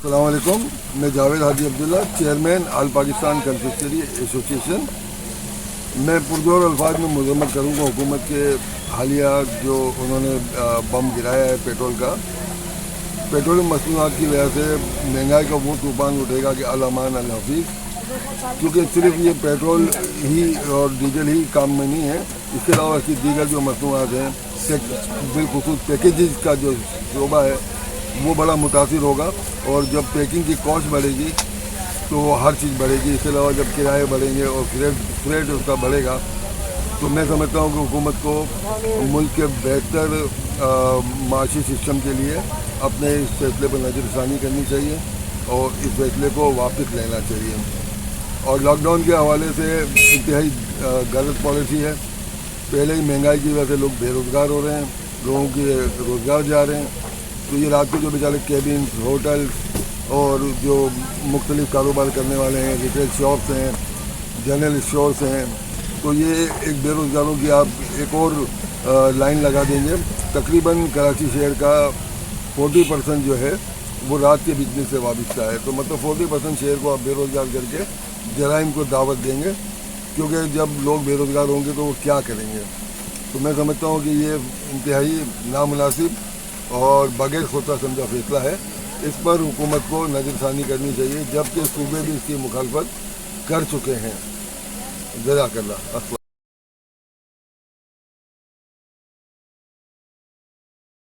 السلام علیکم. میں جاوید حاجی عبداللہ, چیئرمین آل پاکستان کنفیکشنری ایسوسیشن. میں پرزور الفاظ میں مذمت کروں گا حکومت کے حالیہ جو انہوں نے بم گرایا ہے پیٹرول کا. پیٹرولیم مصنوعات کی وجہ سے مہنگائی کا وہ طوفان اٹھے گا کہ الامان الحفیظ, کیونکہ صرف یہ پیٹرول ہی اور ڈیزل ہی کام میں نہیں ہے. اس کے علاوہ اس کی دیگر جو مصنوعات ہیں, بالخصوص پیکیجز کا جو شعبہ ہے وہ بڑا متاثر ہوگا. اور جب پیکنگ کی کاسٹ بڑھے گی تو ہر چیز بڑھے گی. اس کے علاوہ جب کرائے بڑھیں گے اور فریٹ اس کا بڑھے گا, تو میں سمجھتا ہوں کہ حکومت کو ملک کے بہتر معاشی سسٹم کے لیے اپنے اس فیصلے پر نظر ثانی کرنی چاہیے اور اس فیصلے کو واپس لینا چاہیے. اور لاک ڈاؤن کے حوالے سے انتہائی غلط پالیسی ہے. پہلے ہی مہنگائی کی وجہ سے لوگ بے روزگار ہو رہے ہیں, لوگوں کے روزگار جا رہے ہیں. تو یہ رات کو جو بیچارے کیبنس, ہوٹلس اور جو مختلف کاروبار کرنے والے ہیں, ریٹیل شاپس ہیں, جنرل اسٹورس ہیں, تو یہ ایک بے روزگاروں کی آپ ایک اور لائن لگا دیں گے. تقریباً کراچی شہر کا 40% جو ہے وہ رات کے بزنس سے وابستہ ہے. تو مطلب 40% شہر کو آپ بے روزگار کر کے جرائم کو دعوت دیں گے, کیونکہ جب لوگ بے روزگار ہوں گے تو وہ کیا کریں گے. تو میں سمجھتا ہوں کہ یہ انتہائی نامناسب اور بغیر سوچا سمجھا فیصلہ ہے. اس پر حکومت کو نظر ثانی کرنی چاہیے, جبکہ صوبے بھی اس کی مخالفت کر چکے ہیں. جزاک اللہ.